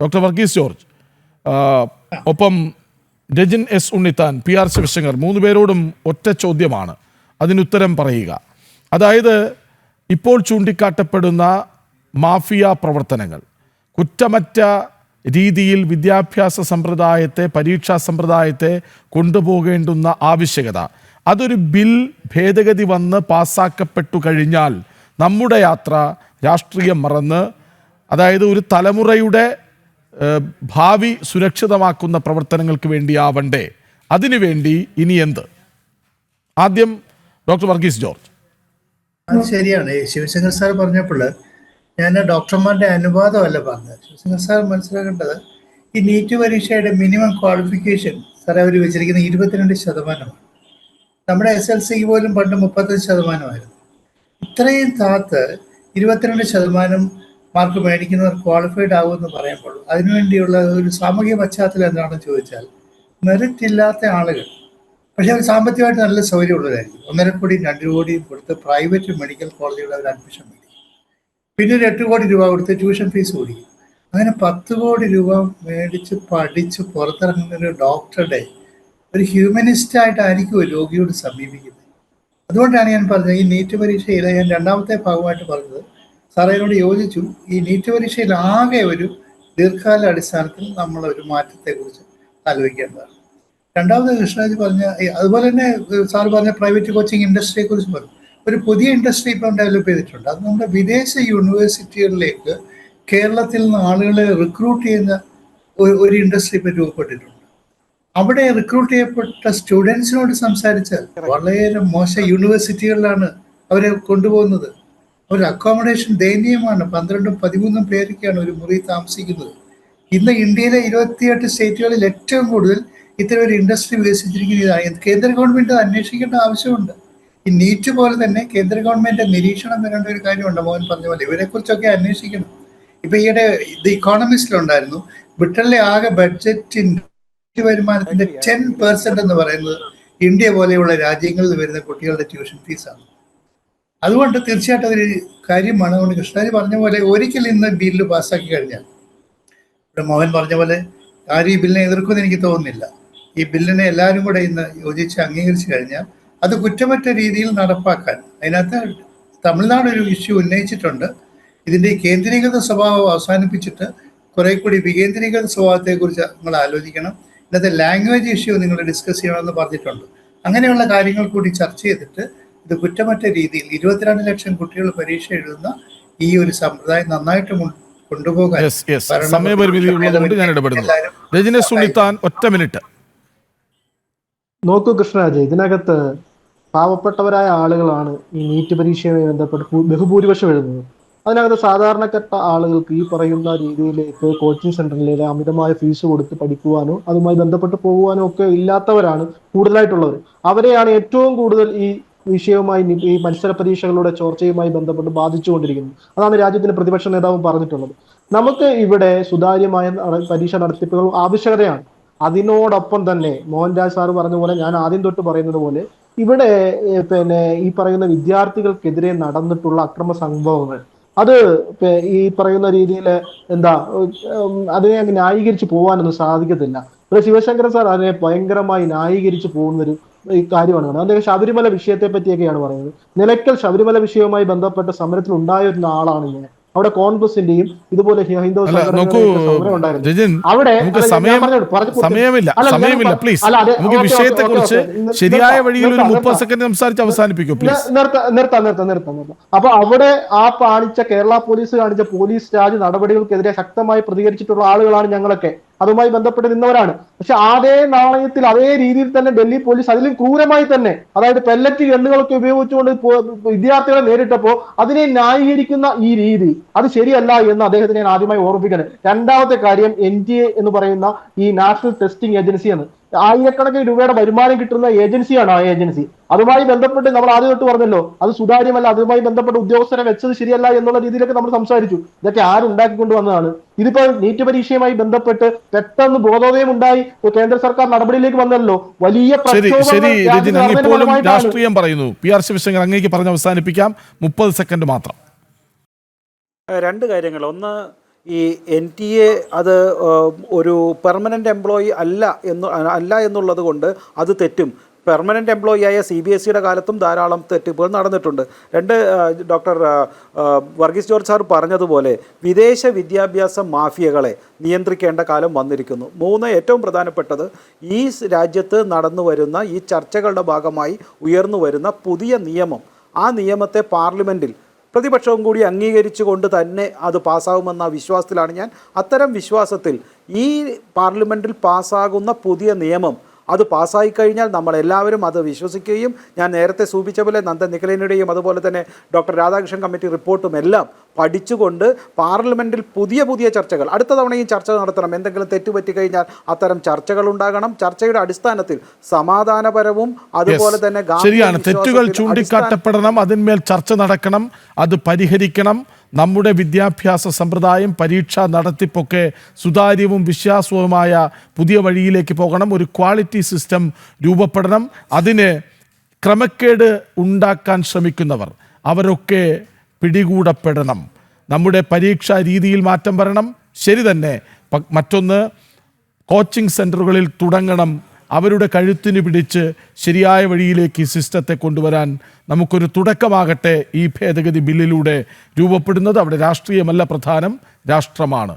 Doctor Varghese George, ഒപ്പം Rachin S Unnithan, PR Sivasankar, 3 പേരോടും ഒറ്റ ചോദ്യമാണ്, അതിനുത്തരം പറയുക. അതായത് ഇപ്പോൾ ചൂണ്ടിക്കാട്ടപ്പെടുന്ന മാഫിയ പ്രവർത്തനങ്ങൾ, കുറ്റമറ്റ രീതിയിൽ വിദ്യാഭ്യാസ സമ്പ്രദായത്തെ, പരീക്ഷാ സമ്പ്രദായത്തെ കൊണ്ടുപോകേണ്ടുന്ന ആവശ്യകത, അതൊരു ബിൽ ഭേദഗതി വന്ന് പാസ്സാക്കപ്പെട്ടു കഴിഞ്ഞാൽ നമ്മുടെ യാത്ര രാഷ്ട്രീയം മറന്ന്, അതായത് ഒരു തലമുറയുടെ ഭാവി സുരക്ഷിതമാക്കുന്ന പ്രവർത്തനങ്ങൾക്ക് വേണ്ടിയാവണ്ടേ? അതിനുവേണ്ടി ഇനി എന്ത്? ആദ്യം ഡോക്ടർ വർഗീസ് ജോർജ്. അത് ശരിയാണ്. ശിവശങ്കർ സാർ പറഞ്ഞപ്പോൾ ഞാൻ ഡോക്ടർമാരുടെ അനുവാദമല്ല പറഞ്ഞത്. ശിവശങ്കർ സാർ മനസ്സിലാക്കേണ്ടത്, ഈ നീറ്റ് പരീക്ഷയുടെ മിനിമം ക്വാളിഫിക്കേഷൻ സാറേ അവർ വെച്ചിരിക്കുന്ന 22%. നമ്മുടെ SLC പോലും പണ്ട് 35%. ഇത്രയും താത്ത് 22% മാർക്ക് മേടിക്കുന്നവർ ക്വാളിഫൈഡ് ആകുമെന്ന് പറയുമ്പോൾ അതിനുവേണ്ടിയുള്ള ഒരു സാമൂഹിക പശ്ചാത്തലം എന്താണെന്ന് ചോദിച്ചാൽ, മെറിറ്റ് ഇല്ലാത്ത ആളുകൾ, പക്ഷെ അവർ സാമ്പത്തികമായിട്ട് നല്ല സൗകര്യമുള്ളവരായിരിക്കും, 1.5 കോടിയും 2 കോടിയും കൊടുത്ത് പ്രൈവറ്റ് മെഡിക്കൽ കോളേജുകളിൽ അവർ അഡ്മിഷൻ മേടിക്കും. പിന്നെ ഒരു 8 കോടി രൂപ കൊടുത്ത് ട്യൂഷൻ ഫീസ് മേടിക്കും. അങ്ങനെ 10 കോടി രൂപ മേടിച്ച് പഠിച്ച് പുറത്തിറങ്ങുന്ന ഒരു ഡോക്ടറുടെ ഒരു ഹ്യൂമനിസ്റ്റായിട്ടായിരിക്കും രോഗിയോട് സമീപിക്കുന്നത്. അതുകൊണ്ടാണ് ഞാൻ പറഞ്ഞത്, ഈ നീറ്റ് പരീക്ഷയിൽ ഞാൻ രണ്ടാമത്തെ ഭാഗമായിട്ട് പറഞ്ഞത്, സാറേനോട് യോജിച്ചു. ഈ നീറ്റ് പരീക്ഷയിൽ ആകെ ഒരു ദീർഘകാല അടിസ്ഥാനത്തിൽ നമ്മളൊരു മാറ്റത്തെക്കുറിച്ച് ആലോചിക്കേണ്ടതാണ്. രണ്ടാമത് കൃഷ്ണരാജ് പറഞ്ഞ, അതുപോലെ തന്നെ സാർ പറഞ്ഞ പ്രൈവറ്റ് കോച്ചിങ് ഇൻഡസ്ട്രിയെ കുറിച്ച് പറഞ്ഞു. ഒരു പുതിയ ഇൻഡസ്ട്രി ഇപ്പം ഡെവലപ്പ് ചെയ്തിട്ടുണ്ട്. അത് നമ്മുടെ വിദേശ യൂണിവേഴ്സിറ്റികളിലേക്ക് കേരളത്തിൽ നിന്ന് ആളുകളെ റിക്രൂട്ട് ചെയ്യുന്ന ഒരു ഇൻഡസ്ട്രി ഇപ്പം രൂപപ്പെട്ടിട്ടുണ്ട്. അവിടെ റിക്രൂട്ട് ചെയ്യപ്പെട്ട സ്റ്റുഡൻസിനോട് സംസാരിച്ചാൽ വളരെ മോശം യൂണിവേഴ്സിറ്റികളിലാണ് അവരെ കൊണ്ടുപോകുന്നത്. ഒരു അക്കോമഡേഷൻ ദയനീയമാണ്. 12-13 പേരൊക്കെയാണ് ഒരു മുറി താമസിക്കുന്നത്. ഇന്ന് ഇന്ത്യയിലെ 28 സ്റ്റേറ്റുകളിൽ ഏറ്റവും കൂടുതൽ ഇത്തരം ഒരു ഇൻഡസ്ട്രി വികസിച്ചിരിക്കുന്നതാണ്. കേന്ദ്ര ഗവൺമെന്റ് അന്വേഷിക്കേണ്ട ആവശ്യമുണ്ട്. ഈ നീറ്റ് പോലെ തന്നെ കേന്ദ്ര ഗവൺമെന്റ് നിരീക്ഷണം വരേണ്ട ഒരു കാര്യമുണ്ട്. മോഹൻ പറഞ്ഞ പോലെ ഇവരെക്കുറിച്ചൊക്കെ അന്വേഷിക്കണം. ഇപ്പൊ ഈയിടെ ദി ഇക്കോണമിസ്റ്റിലുണ്ടായിരുന്നു, ബ്രിട്ടനിലെ ആകെ ബഡ്ജറ്റ് വരുമാനത്തിന്റെ 10% എന്ന് പറയുന്നത് ഇന്ത്യ പോലെയുള്ള രാജ്യങ്ങളിൽ വരുന്ന കുട്ടികളുടെ ട്യൂഷൻ ഫീസാണ്. അതുകൊണ്ട് തീർച്ചയായിട്ടും അതൊരു കാര്യമാണ്. അതുകൊണ്ട് കൃഷ്ണരാജ് പറഞ്ഞ പോലെ ഒരിക്കൽ ഇന്ന് ബില്ല് പാസ്സാക്കി കഴിഞ്ഞാൽ, ഇവിടെ മോഹൻ പറഞ്ഞ പോലെ ആരും ഈ ബില്ലിനെ എതിർക്കുമെന്ന് എനിക്ക് തോന്നുന്നില്ല. ഈ ബില്ലിനെ എല്ലാവരും കൂടെ ഇന്ന് യോജിച്ച് അംഗീകരിച്ചു കഴിഞ്ഞാൽ അത് കുറ്റമറ്റ രീതിയിൽ നടപ്പാക്കാൻ, അതിനകത്ത് തമിഴ്നാട് ഒരു ഇഷ്യൂ ഉന്നയിച്ചിട്ടുണ്ട്. ഇതിൻ്റെ കേന്ദ്രീകൃത സ്വഭാവം അവസാനിപ്പിച്ചിട്ട് കുറെ കൂടി വികേന്ദ്രീകൃത സ്വഭാവത്തെക്കുറിച്ച് നിങ്ങൾ ആലോചിക്കണം. ഇന്നത്തെ ലാംഗ്വേജ് ഇഷ്യൂ നിങ്ങൾ ഡിസ്കസ് ചെയ്യണമെന്ന് പറഞ്ഞിട്ടുണ്ട്. അങ്ങനെയുള്ള കാര്യങ്ങൾ കൂടി ചർച്ച ചെയ്തിട്ട് ഇത് കുറ്റമറ്റ രീതിയിൽ 22 ലക്ഷം കുട്ടികൾ പരീക്ഷ എഴുതുന്ന ഈ ഒരു സമ്പ്രദായം നന്നായിട്ട് കൊണ്ടുപോകാൻ സമയപരിമിതി ഉള്ളതുകൊണ്ട് ഞാൻ ഇടപെടുന്നു. രജിൻ എസ് ഉണ്ണിത്താൻ, ഒറ്റ മിനിറ്റ്. നോക്കൂ കൃഷ്ണരാജ്, ഇതിനകത്ത് പാവപ്പെട്ടവരായ ആളുകളാണ് ഈ നീറ്റ് പരീക്ഷയുമായി ബന്ധപ്പെട്ട് ബഹുഭൂരിപക്ഷം എഴുതുന്നത്. അതിനകത്ത് സാധാരണപ്പെട്ട ആളുകൾക്ക് ഈ പറയുന്ന രീതിയിലേക്ക് കോച്ചിങ് സെന്ററിലേക്ക് അമിതമായ ഫീസ് കൊടുത്ത് പഠിക്കുവാനോ അതുമായി ബന്ധപ്പെട്ട് പോകുവാനോ ഒക്കെ ഇല്ലാത്തവരാണ് കൂടുതലായിട്ടുള്ളവർ. അവരെയാണ് ഏറ്റവും കൂടുതൽ ഈ വിഷയവുമായി, ഈ മത്സര പരീക്ഷകളുടെ ചോർച്ചയുമായി ബന്ധപ്പെട്ട് ബാധിച്ചുകൊണ്ടിരിക്കുന്നത്. അതാണ് രാജ്യത്തിന്റെ പ്രതിപക്ഷ നേതാവും പറഞ്ഞിട്ടുള്ളത്. നമുക്ക് ഇവിടെ സുതാര്യമായ പരീക്ഷ നടത്തിപ്പുകൾ ആവശ്യകതയാണ്. അതിനോടൊപ്പം തന്നെ മോഹൻരാജ് സാറ് പറഞ്ഞ പോലെ, ഞാൻ ആദ്യം തൊട്ട് പറയുന്നത് പോലെ, ഇവിടെ ഈ പറയുന്ന വിദ്യാർത്ഥികൾക്കെതിരെ നടന്നിട്ടുള്ള അക്രമ സംഭവങ്ങൾ, അത് ഈ പറയുന്ന രീതിയിൽ അതിനെ ന്യായീകരിച്ച് പോകാനൊന്നും സാധിക്കത്തില്ല. ഇവിടെ ശിവശങ്കരൻ സാർ അതിനെ ഭയങ്കരമായി ന്യായീകരിച്ച് പോകുന്നൊരു ഈ കാര്യമാണ്. അദ്ദേഹം ശബരിമല വിഷയത്തെ പറ്റിയൊക്കെയാണ് പറയുന്നത്. നിലയ്ക്കൽ ശബരിമല വിഷയവുമായി ബന്ധപ്പെട്ട സമരത്തിൽ ഉണ്ടായിരുന്ന ആളാണ് ഞാൻ. അവിടെ കോൺഗ്രസിന്റെയും ഇതുപോലെ ഹൈന്ദവ അപ്പൊ അവിടെ കേരള പോലീസ് കാണിച്ച പോലീസ് രാജ് നടപടികൾക്കെതിരെ ശക്തമായി പ്രതികരിച്ചിട്ടുള്ള ആളുകളാണ് ഞങ്ങളൊക്കെ. അതുമായി ബന്ധപ്പെട്ട് നിന്നവരാണ്. പക്ഷെ അതേ നാണയത്തിൽ അതേ രീതിയിൽ തന്നെ ഡൽഹി പോലീസ് അതിലും ക്രൂരമായി തന്നെ, അതായത് പെല്ലറ്റ് ഗണ്ണുകളൊക്കെ ഉപയോഗിച്ചുകൊണ്ട് വിദ്യാർത്ഥികളെ നേരിട്ടപ്പോൾ അതിനെ ന്യായീകരിക്കുന്ന ഈ രീതി അത് ശരിയല്ല എന്ന് അദ്ദേഹത്തിന് ഞാൻ ആദ്യമായി ഓർമ്മിപ്പിക്കുന്നത്. രണ്ടാമത്തെ കാര്യം, NTA എന്ന് പറയുന്ന ഈ നാഷണൽ ടെസ്റ്റിംഗ് ഏജൻസിയാണ്. ആയിരക്കണക്കിന് രൂപയുടെ വരുമാനം കിട്ടുന്ന ഏജൻസിയാണ് ആ ഏജൻസി. അതുമായി ബന്ധപ്പെട്ട് നമ്മൾ ആദ്യം തൊട്ട് പറഞ്ഞല്ലോ, അത് സുതാര്യമല്ല, അതുമായി ബന്ധപ്പെട്ട് ഉദ്യോഗസ്ഥരെ വെച്ചത് ശരിയല്ല എന്നുള്ള രീതിയിലൊക്കെ നമ്മൾ സംസാരിച്ചു. ഇതൊക്കെ ആരുണ്ടാക്കിക്കൊണ്ട് വന്നതാണ്? ഇതിപ്പോ നീറ്റ് പരീക്ഷയുമായി ബന്ധപ്പെട്ട് പെട്ടെന്ന് ബോധോദയം ഉണ്ടായി കേന്ദ്ര സർക്കാർ നടപടിയിലേക്ക് വന്നല്ലോ. വലിയ രാഷ്ട്രീയം പറയുന്നു. PR ശിവശങ്കർ, അങ്ങേക്ക് പറഞ്ഞ് അവസാനിപ്പിക്കാം. 30 സെക്കൻഡ് മാത്രം. 2 കാര്യങ്ങൾ. ഒന്ന്, ഈ NTA അത് ഒരു പെർമനൻ്റ് എംപ്ലോയി അല്ല എന്നുള്ളത് കൊണ്ട് അത് തെറ്റും. പെർമനൻ്റ് എംപ്ലോയി ആയ CBSEയുടെ കാലത്തും ധാരാളം തെറ്റുകൾ നടന്നിട്ടുണ്ട്. ഡോക്ടർ വർഗീസ് ജോർജ് സാർ പറഞ്ഞതുപോലെ വിദേശ വിദ്യാഭ്യാസ മാഫിയകളെ നിയന്ത്രിക്കേണ്ട കാലം വന്നിരിക്കുന്നു. 3, ഏറ്റവും പ്രധാനപ്പെട്ടത് ഈ രാജ്യത്ത് നടന്നു വരുന്ന ഈ ചർച്ചകളുടെ ഭാഗമായി ഉയർന്നു വരുന്ന പുതിയ നിയമം, ആ നിയമത്തെ പാർലമെൻറ്റിൽ പ്രതിപക്ഷവും കൂടി അംഗീകരിച്ചുകൊണ്ട് തന്നെ അത് പാസ്സാകുമെന്ന വിശ്വാസത്തിലാണ് ഞാൻ. അത്തരം വിശ്വാസത്തിൽ ഈ പാർലമെൻറ്റിൽ പാസ്സാകുന്ന പുതിയ നിയമം അത് പാസ്സായി കഴിഞ്ഞാൽ നമ്മളെല്ലാവരും അത് വിശ്വസിക്കുകയും ഞാൻ നേരത്തെ സൂചിപ്പിച്ച പോലെ നന്ദൻ നിഖിലേനുടെയും അതുപോലെ തന്നെ ഡോക്ടർ രാധാകൃഷ്ണൻ കമ്മിറ്റി റിപ്പോർട്ടും എല്ലാം പഠിച്ചുകൊണ്ട് പാർലമെൻറ്റിൽ പുതിയ ചർച്ചകൾ അടുത്ത തവണയും ചർച്ച നടത്തണം. എന്തെങ്കിലും തെറ്റുപറ്റി കഴിഞ്ഞാൽ അത്തരം ചർച്ചകൾ ഉണ്ടാകണം. ചർച്ചയുടെ അടിസ്ഥാനത്തിൽ സമാധാനപരവും അതുപോലെ തന്നെ ശരിയാണ്, തെറ്റുകൾ ചൂണ്ടിക്കാട്ടപ്പെടണം, അതിന്മേൽ ചർച്ച നടക്കണം, അത് പരിഹരിക്കണം. നമ്മുടെ വിദ്യാഭ്യാസ സമ്പ്രദായം, പരീക്ഷാ നടത്തിപ്പൊക്കെ സുതാര്യവും വിശ്വാസവുമായ പുതിയ വഴിയിലേക്ക് പോകണം. ഒരു ക്വാളിറ്റി സിസ്റ്റം രൂപപ്പെടണം. അതിന് ക്രമക്കേട് ഉണ്ടാക്കാൻ ശ്രമിക്കുന്നവർ അവരൊക്കെ പിടികൂടപ്പെടണം. നമ്മുടെ പരീക്ഷാ രീതിയിൽ മാറ്റം വരണം. ശരി തന്നെ. മറ്റൊന്ന്, കോച്ചിങ് സെൻ്ററുകളിൽ തുടങ്ങണം. അവരുടെ കഴുത്തിന് പിടിച്ച് ശരിയായ വഴിയിലേക്ക് ഈ സിസ്റ്റത്തെ കൊണ്ടുവരാൻ നമുക്കൊരു തുടക്കമാകട്ടെ ഈ ഭേദഗതി ബില്ലിലൂടെ രൂപപ്പെടുന്നത്. അവിടെ രാഷ്ട്രീയമല്ല പ്രധാനം, രാഷ്ട്രമാണ്.